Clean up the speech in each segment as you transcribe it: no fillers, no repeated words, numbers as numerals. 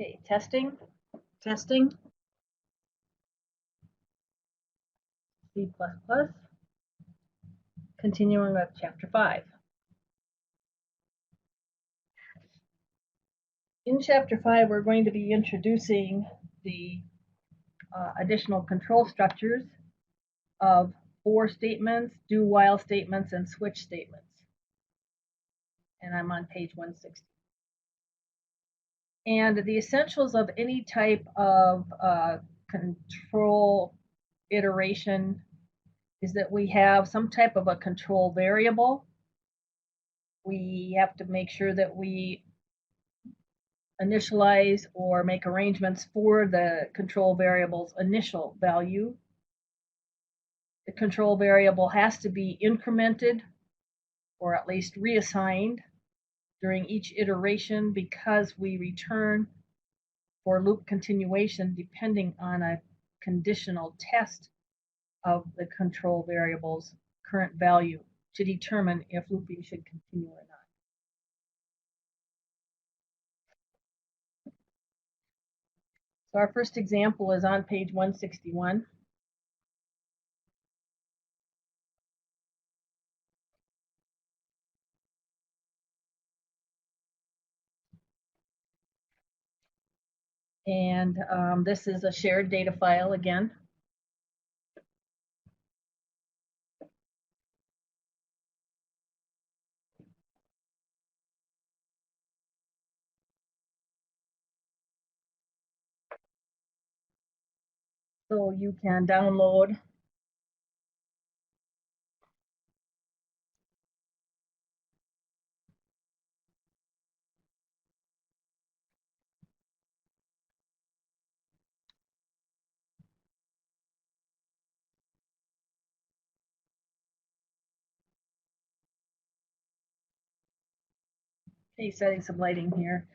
Okay, testing, C++, continuing with Chapter 5. In Chapter 5, we're going to be introducing the additional control structures of for statements, do while statements, and switch statements. And I'm on page 160. And the essentials of any type of control iteration is that we have some type of a control variable. We have to make sure that we initialize or make arrangements for the control variable's initial value. The control variable has to be incremented or at least reassigned during each iteration because we return for loop continuation depending on a conditional test of the control variable's current value to determine if looping should continue or not. So our first example is on page 161. And this is a shared data file again. So you can download setting some lighting here.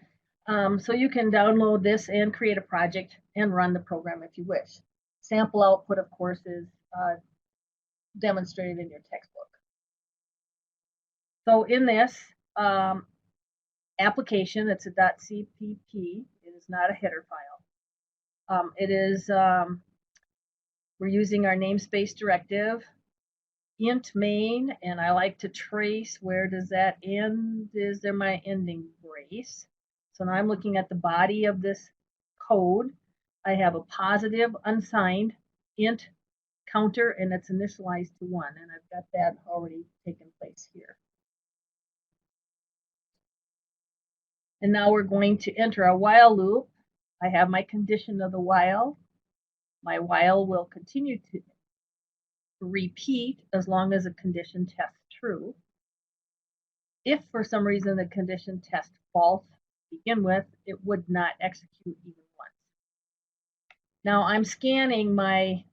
So you can download this and create a project and run the program if you wish. Sample output, of course, is demonstrated in your textbook. So in this application, it's a .cpp. It is not a header file. It is, we're using our namespace directive, int main, and I like to trace where does that end. Is there my ending brace? So now I'm looking at the body of this code. I have a positive unsigned int counter and it's initialized to 1, and I've got that already taken place here. And now we're going to enter a while loop. I have my condition of the while. My while will continue to repeat as long as a condition tests true. If for some reason the condition tests false to begin with, it would not execute even once. Now I'm scanning my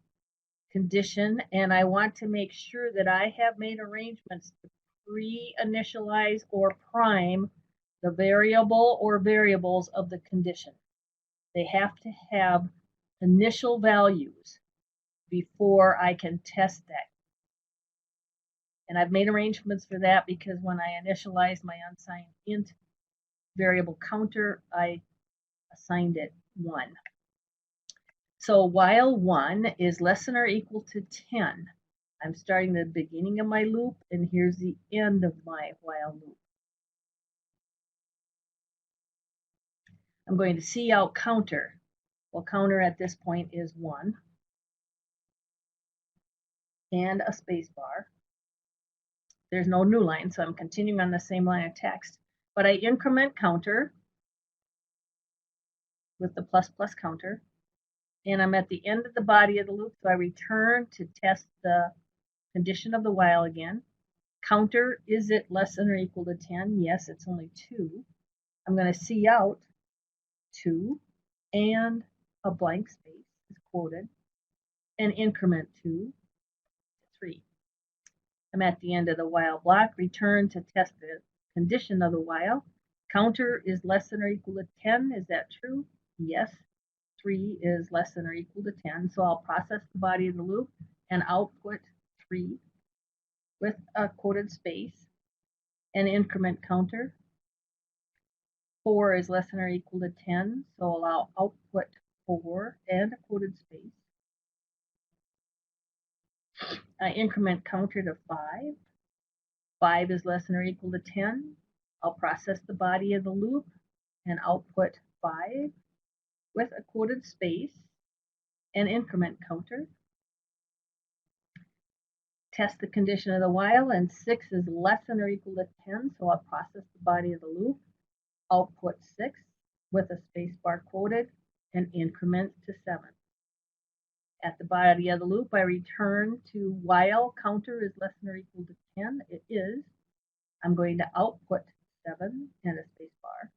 condition and I want to make sure that I have made arrangements to pre-initialize or prime the variable or variables of the condition. They have to have initial values before I can test that. And I've made arrangements for that because when I initialized my unsigned int variable counter, I assigned it 1. So while 1 is less than or equal to 10, I'm starting the beginning of my loop, and here's the end of my while loop. I'm going to see out counter. Well, counter at this point is 1 and a space bar. There's no new line, so I'm continuing on the same line of text. But I increment counter with the ++ counter, and I'm at the end of the body of the loop, so I return to test the condition of the while again. Counter, is it less than or equal to 10? Yes, it's only 2. I'm going to see out 2 and a blank space is quoted, and increment 2, 3. I'm at the end of the while block, return to test the condition of the while. Counter is less than or equal to 10. Is that true? Yes. 3 is less than or equal to 10. So I'll process the body of the loop and output 3 with a quoted space and increment counter. 4 is less than or equal to 10, so allow output 4 and a quoted space. Increment counter to 5. 5 is less than or equal to 10. I'll process the body of the loop and output 5 with a quoted space and increment counter. Test the condition of the while, and 6 is less than or equal to 10, so I'll process the body of the loop, output 6 with a space bar quoted, and increment to 7. At the body of the loop, I return to while counter is less than or equal to 10. It is. I'm going to output 7 and a space bar,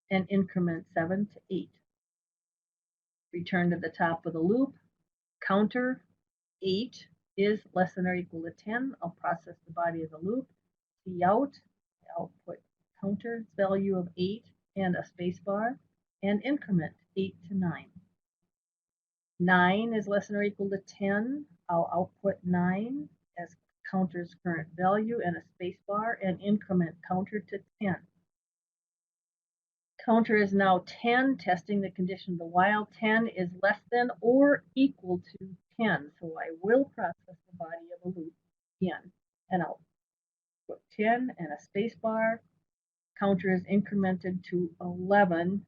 and increment 7 to 8. Return to the top of the loop, counter 8 is less than or equal to 10. I'll process the body of the loop, see out, output counter value of 8 and a space bar, and increment 8 to 9. 9 is less than or equal to 10. I'll output 9 as counter's current value and a space bar, and increment counter to 10. Counter is now 10, testing the condition of the while. 10 is less than or equal to 10, so I will process the body of a loop again, and I'll put 10 and a space bar. Counter is incremented to 11.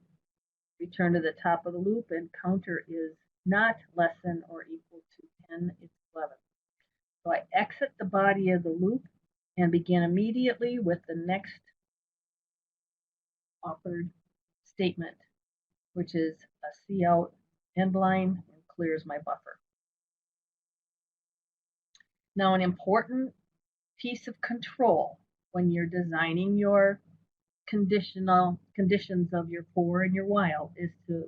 Return to the top of the loop, and counter is not less than or equal to 10, it's 11. So I exit the body of the loop and begin immediately with the next offered statement, which is a cout end line, and clears my buffer. Now, an important piece of control when you're designing your conditions of your for and your while is to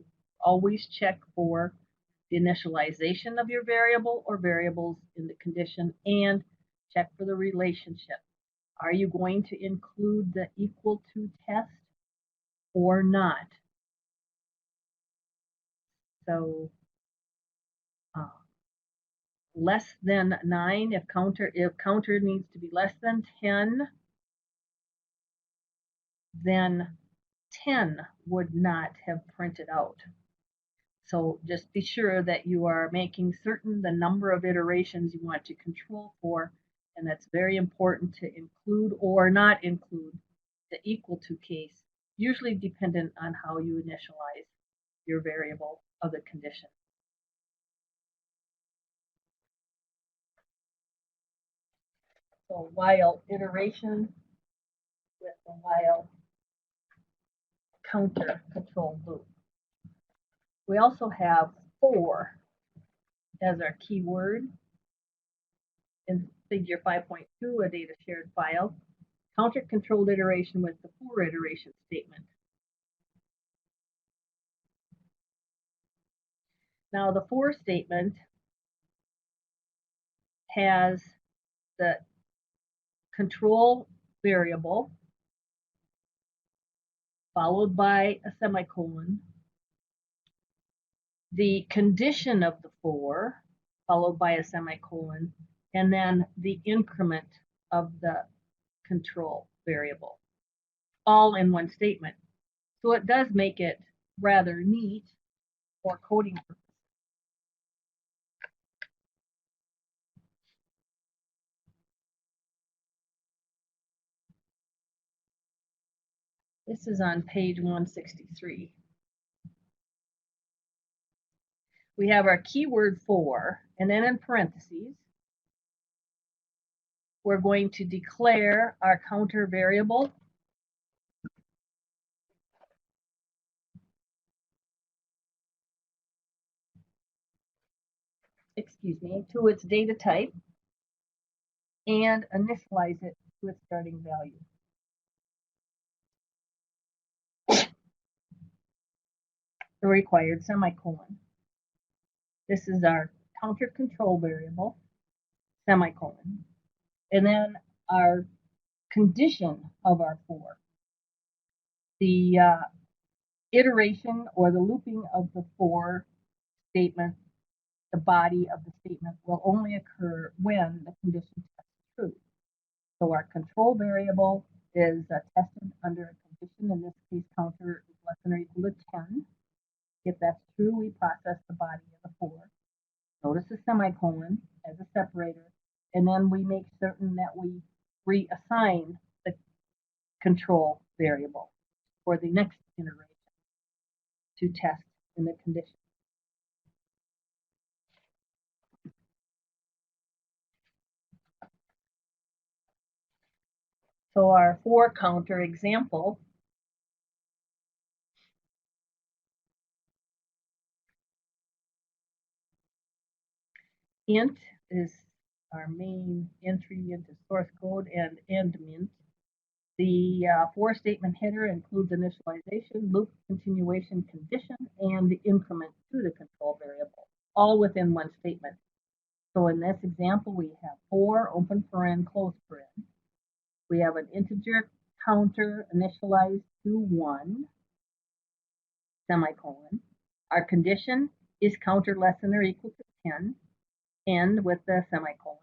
always check for the initialization of your variable or variables in the condition, and check for the relationship. Are you going to include the equal to test or not? So less than 9, if counter needs to be less than 10, then 10 would not have printed out. So just be sure that you are making certain the number of iterations you want to control for, and that's very important to include or not include the equal to case, usually dependent on how you initialize your variable of the condition. So while iteration with the while counter control loop. We also have for as our keyword in figure 5.2, a data shared file. Counter controlled iteration with the for iteration statement. Now the for statement has the control variable followed by a semicolon, the condition of the for followed by a semicolon, and then the increment of the control variable, all in one statement. So it does make it rather neat for coding purposes. This is on page 163. We have our keyword for, and then in parentheses, we're going to declare our counter variable. To its data type, and initialize it to its starting value. The required semicolon. This is our counter control variable, semicolon, and then our condition of our for. The iteration or the looping of the for statement, the body of the statement, will only occur when the condition test is true. So our control variable is tested under a condition. In this case, counter is less than or equal to 10. If that's true, we process the body of the 4. Notice the semicolon as a separator, and then we make certain that we reassign the control variable for the next iteration to test in the condition. So our 4 counter example int is our main entry into source code, and endment. The for statement header includes initialization, loop, continuation, condition, and the increment to the control variable, all within one statement. So in this example, we have 4, open paren, close paren. We have an integer counter initialized to 1, semicolon. Our condition is counter less than or equal to 10, end with the semicolon.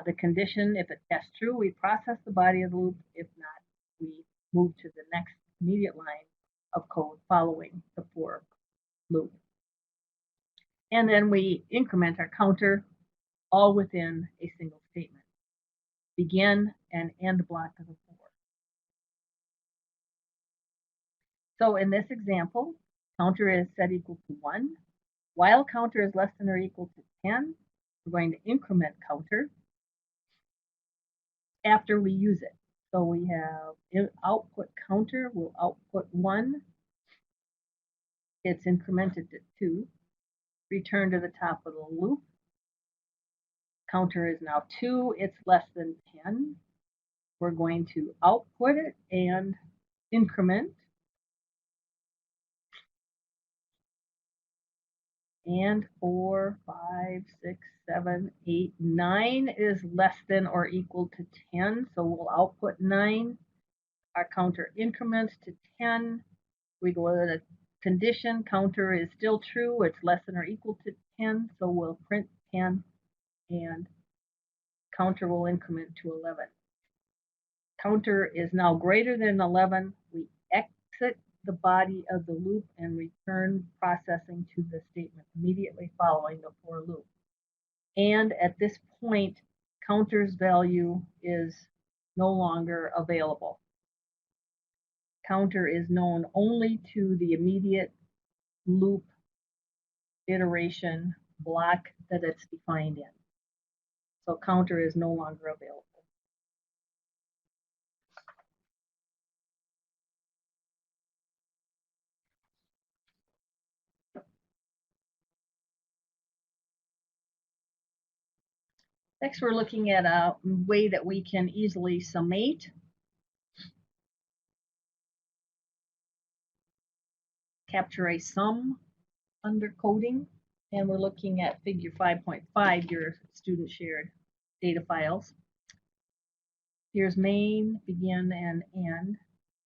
The condition, if it tests true, we process the body of the loop. If not, we move to the next immediate line of code following the for loop. And then we increment our counter all within a single statement. Begin and end block of the 4. So in this example, counter is set equal to 1. While counter is less than or equal to 10, we're going to increment counter after we use it. So we have output counter will output 1. It's incremented to 2. Return to the top of the loop. Counter is now 2. It's less than 10. We're going to output it and increment. And 4, 5, 6, 7, 8, 9 is less than or equal to 10. So we'll output 9. Our counter increments to 10. We go to the condition. Counter is still true. It's less than or equal to 10. So we'll print 10. And counter will increment to 11. Counter is now greater than 11. We exit the body of the loop and return processing to the statement immediately following the for loop. And at this point, counter's value is no longer available. Counter is known only to the immediate loop iteration block that it's defined in. So counter is no longer available. Next, we're looking at a way that we can easily summate. Capture a sum under coding. And we're looking at figure 5.5, your student shared data files. Here's main, begin, and end.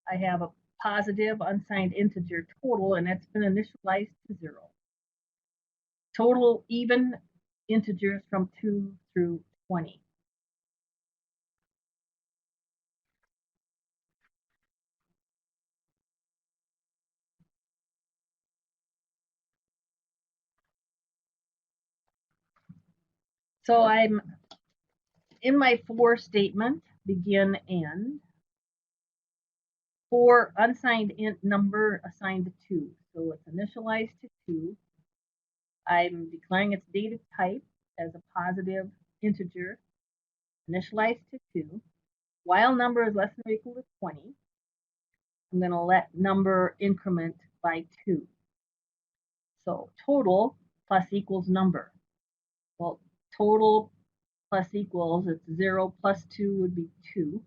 I have a positive unsigned integer total, and it's been initialized to 0. Total even integers from 2 through 20. So I'm in my for statement, begin, end. For unsigned int number assigned to 2. So it's initialized to 2. I'm declaring its data type as a positive integer, initialized to 2. While number is less than or equal to 20, I'm going to let number increment by 2. So total plus equals number. Well, total plus equals, it's 0 plus 2 would be 2.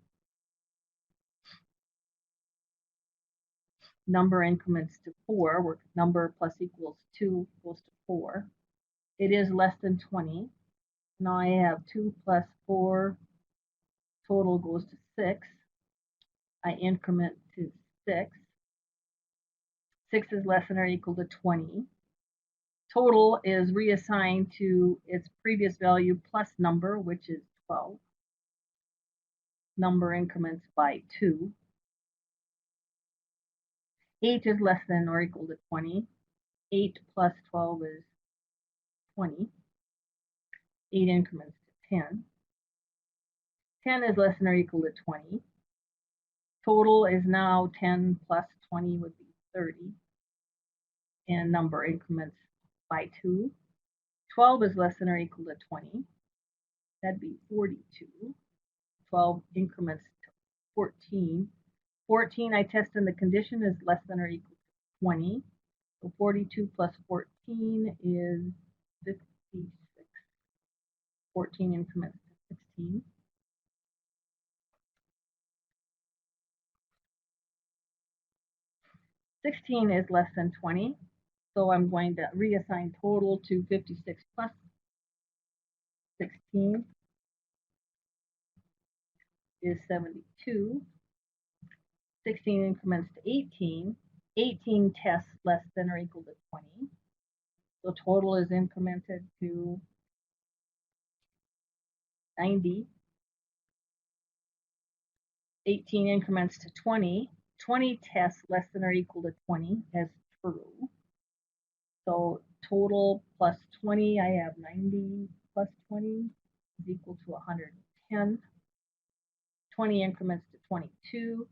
Number increments to 4, where number plus equals 2 goes to 4. It is less than 20. Now I have 2 plus 4, total goes to 6. I increment to 6. 6 is less than or equal to 20. Total is reassigned to its previous value plus number, which is 12. Number increments by 2. 8 is less than or equal to 20. 8 plus 12 is 20. 8 increments to 10. 10 is less than or equal to 20. Total is now 10 plus 20 would be 30. And number increments by 2. 12 is less than or equal to 20. That'd be 42. 12 increments to 14. 14, I test in the condition is less than or equal to 20. So 42 plus 14 is 56. 14 increments to 16. 16 is less than 20. So I'm going to reassign total to 56 plus 16 is 72. 16 increments to 18. 18 tests less than or equal to 20. So total is incremented to 90. 18 increments to 20. 20 tests less than or equal to 20 as true. So total plus 20, I have 90 plus 20 is equal to 110. 20 increments to 22,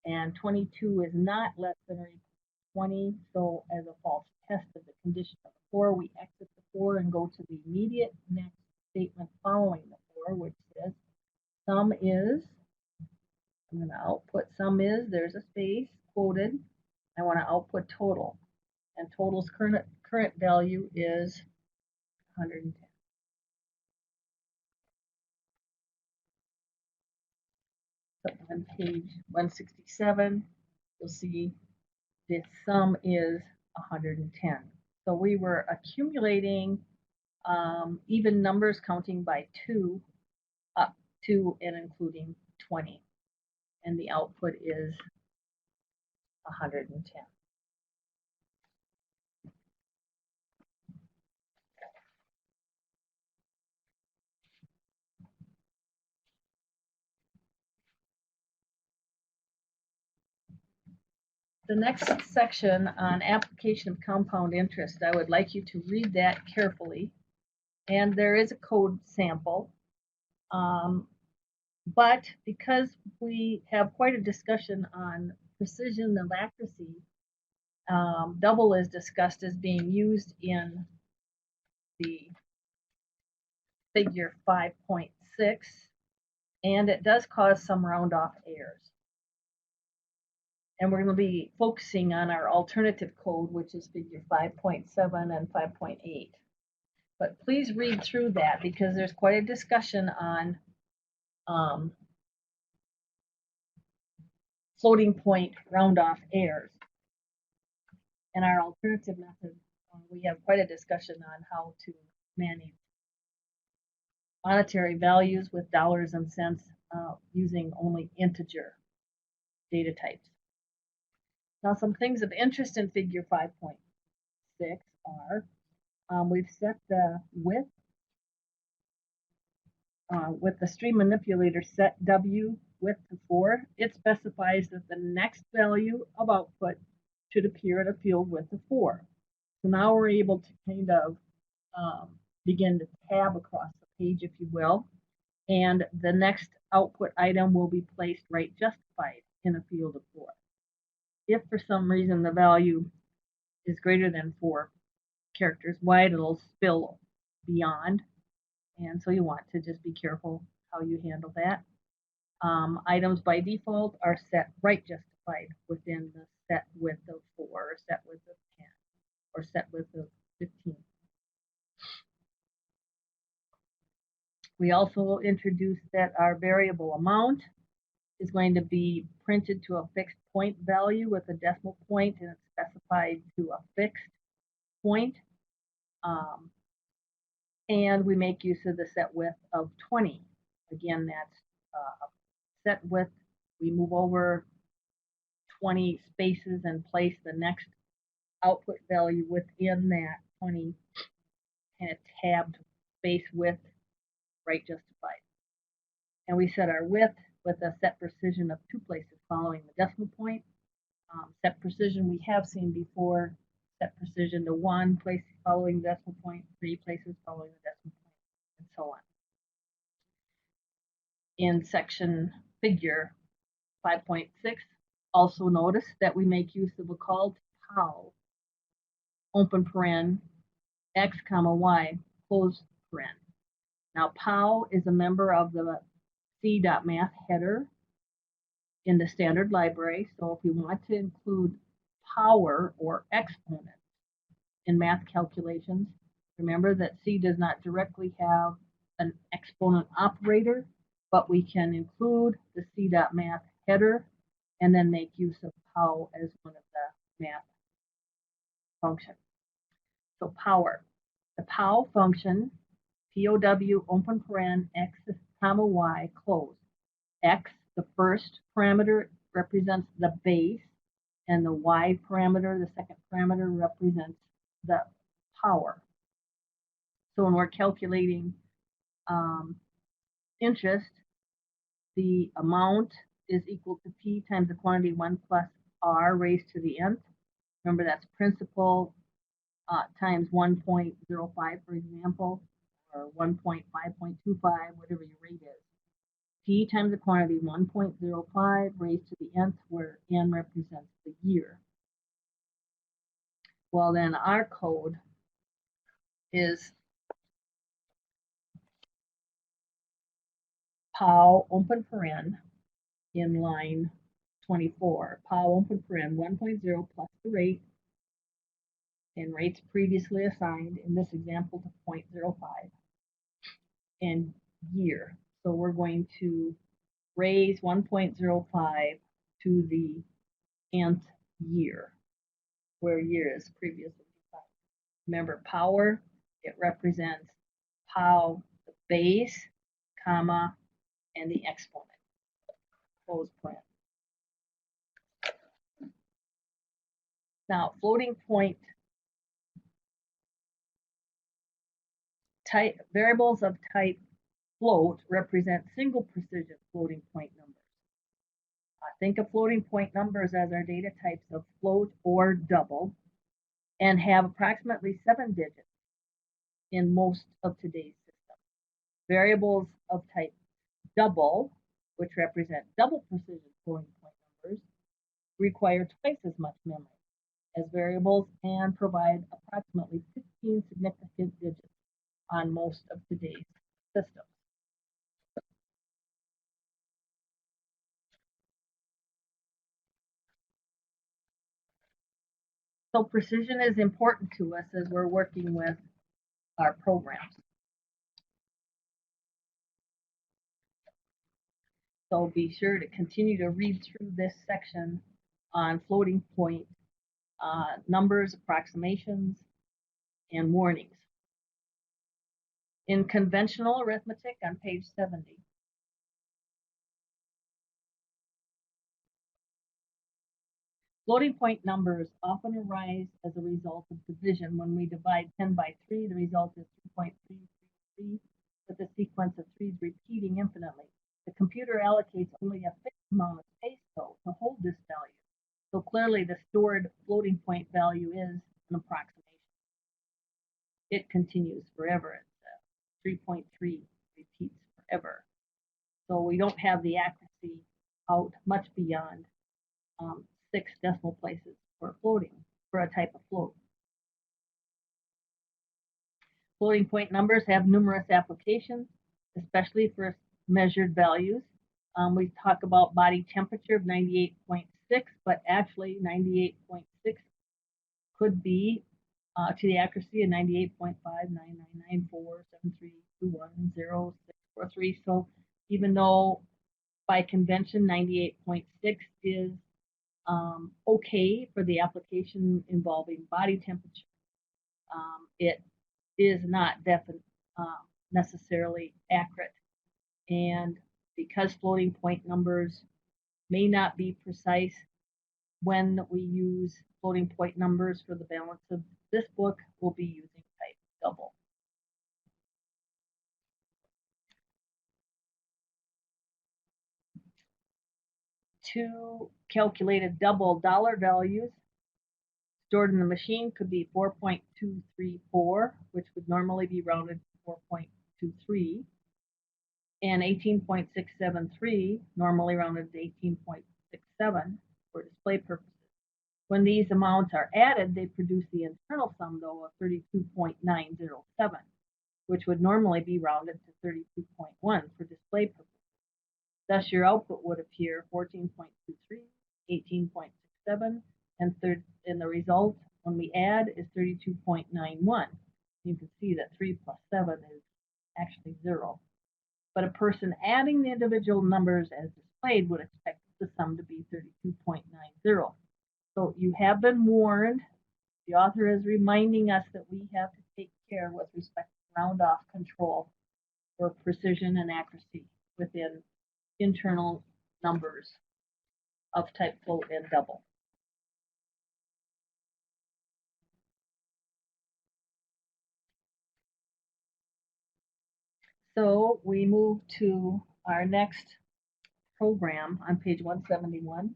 and 22 is not less than or equal to 20. So as a false test of the condition of the 4, we exit the 4 and go to the immediate next statement following the 4, which says sum is, I'm going to output sum is, there's a space, quoted. I want to output total. And total's current value is 110. So on page 167, you'll see the sum is 110. So we were accumulating even numbers counting by 2 up to and including 20. And the output is 110. The next section on application of compound interest, I would like you to read that carefully. And there is a code sample. But because we have quite a discussion on precision of accuracy, double is discussed as being used in the figure 5.6, and it does cause some round off errors. And we're going to be focusing on our alternative code, which is figure 5.7 and 5.8. But please read through that because there's quite a discussion on floating point round off errors. And our alternative method, we have quite a discussion on how to manage monetary values with dollars and cents using only integer data types. Now, some things of interest in figure 5.6 are we've set the width with the stream manipulator set W width to 4. It specifies that the next value of output should appear at a field width of 4. So now we're able to kind of begin to tab across the page, if you will, and the next output item will be placed right justified in a field of 4. If for some reason the value is greater than 4 characters wide, it'll spill beyond, and so you want to just be careful how you handle that. Items by default are set right justified within the set width of 4, or set width of 10, or set width of 15. We also introduced that our variable amount is going to be printed to a fixed point value with a decimal point, and it's specified to a fixed point. And we make use of the set width of 20. Again, that's set width. We move over 20 spaces and place the next output value within that 20 kind of tabbed space width right justified. And we set our width with a set precision of 2 places following the decimal point. Set precision we have seen before. Set precision to 1 place following the decimal point, 3 places following the decimal point, and so on. In section figure 5.6, also notice that we make use of a call to POW, open paren, x comma y, close paren. Now POW is a member of the C.math header in the standard library, so if you want to include power or exponent in math calculations, remember that C does not directly have an exponent operator, but we can include the C.math header and then make use of POW as one of the math functions. So power. The POW function, POW open paren x comma y close. X, the first parameter, represents the base, and the y parameter, the second parameter, represents the power. So when we're calculating interest, the amount is equal to P times the quantity 1 plus R raised to the nth. Remember, that's principal times 1.05, for example, or 1.5.25, whatever your rate is. P times the quantity 1.05 raised to the nth, where n represents the year. Well, then our code is POW open paren in line 24. POW open paren 1.0 plus the rate, and rates previously assigned, in this example, to 0.05, and year. So we're going to raise 1.05 to the nth year, where year is previously defined. Remember, power, it represents POW, the base, comma, and the exponent. Close paren. Now, floating point type variables of type float represent single precision floating point numbers. Think of floating point numbers as our data types of float or double, and have approximately 7 digits in most of today's systems. Variables of type double, which represent double precision floating point numbers, require twice as much memory as variables and provide approximately 15 significant digits on most of today's systems. So precision is important to us as we're working with our programs. So be sure to continue to read through this section on floating point numbers, approximations, and warnings. In conventional arithmetic on page 70, floating point numbers often arise as a result of division. When we divide 10 by 3, the result is 3.333, with a sequence of 3's repeating infinitely. The computer allocates only a fixed amount of space, though, to hold this value. So clearly the stored floating point value is an approximation. It continues forever. It's 3.3 repeats forever. So we don't have the accuracy out much beyond 6 decimal places for floating, for a type of float. Floating point numbers have numerous applications, especially for measured values. We talk about body temperature of 98.6, but actually 98.6 could be to the accuracy of 98.5999473210643. So even though by convention 98.6 is okay for the application involving body temperature, it is not necessarily accurate. And because floating point numbers may not be precise, when we use floating point numbers for the balance of this book, we'll be using type double. two calculated double dollar values stored in the machine could be 4.234, which would normally be rounded to 4.23, and 18.673, normally rounded to 18.67 for display purposes. When these amounts are added, they produce the internal sum, though, of 32.907, which would normally be rounded to 32.1 for display purposes. Thus, your output would appear 14.23, 18.67, and the result, when we add, is 32.91. You can see that 3 plus 7 is actually 0. But a person adding the individual numbers as displayed would expect the sum to be 32.90. So you have been warned. The author is reminding us that we have to take care with respect to round-off control for precision and accuracy within internal numbers of type float and double. So we move to our next program on page 171.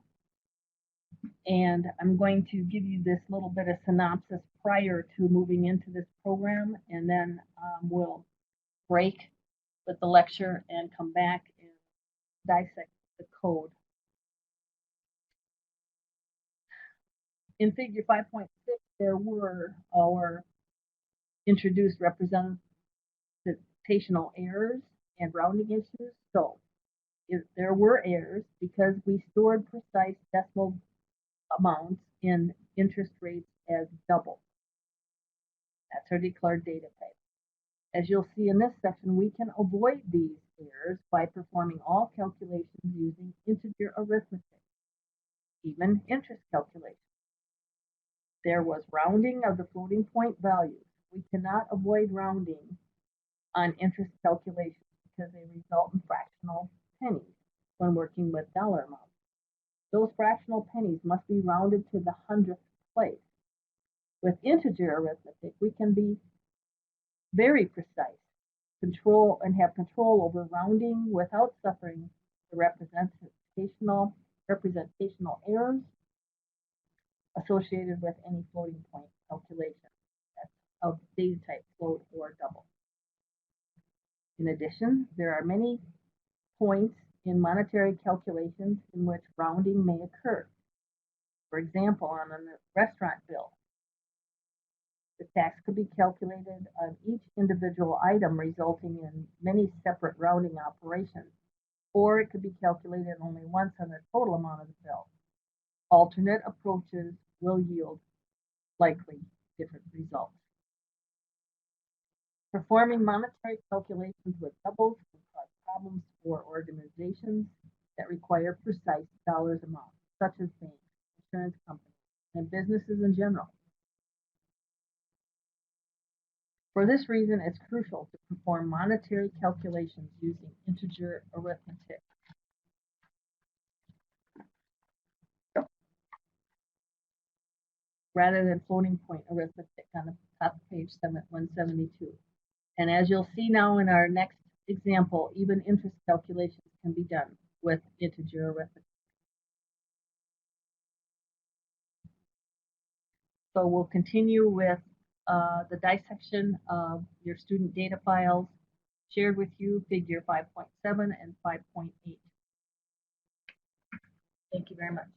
And I'm going to give you this little bit of synopsis prior to moving into this program, and then we'll break with the lecture and come back and dissect the code. In figure 5.6, there were our introduced representational errors and rounding issues. So if there were errors because we stored precise decimal amounts in interest rates as double. That's our declared data type. As you'll see in this section, we can avoid these errors by performing all calculations using integer arithmetic, even interest calculations. There was rounding of the floating point values. We cannot avoid rounding on interest calculations because they result in fractional pennies when working with dollar amounts. Those fractional pennies must be rounded to the 100th place. With integer arithmetic, we can be very precise, and have control over rounding without suffering the representational errors associated with any floating point calculation of data type float or double. In addition, there are many points in monetary calculations in which rounding may occur. For example, on a restaurant bill, the tax could be calculated on each individual item, resulting in many separate rounding operations, or it could be calculated only once on the total amount of the bill. Alternate approaches will yield likely different results. Performing monetary calculations with doubles can cause problems for organizations that require precise dollars amounts, such as banks, insurance companies, and businesses in general. For this reason, it's crucial to perform monetary calculations using integer arithmetic. Rather than floating point arithmetic on the top of page 172. And as you'll see now in our next example, even interest calculations can be done with integer arithmetic. So we'll continue with the dissection of your student data files shared with you, figure 5.7 and 5.8. Thank you very much.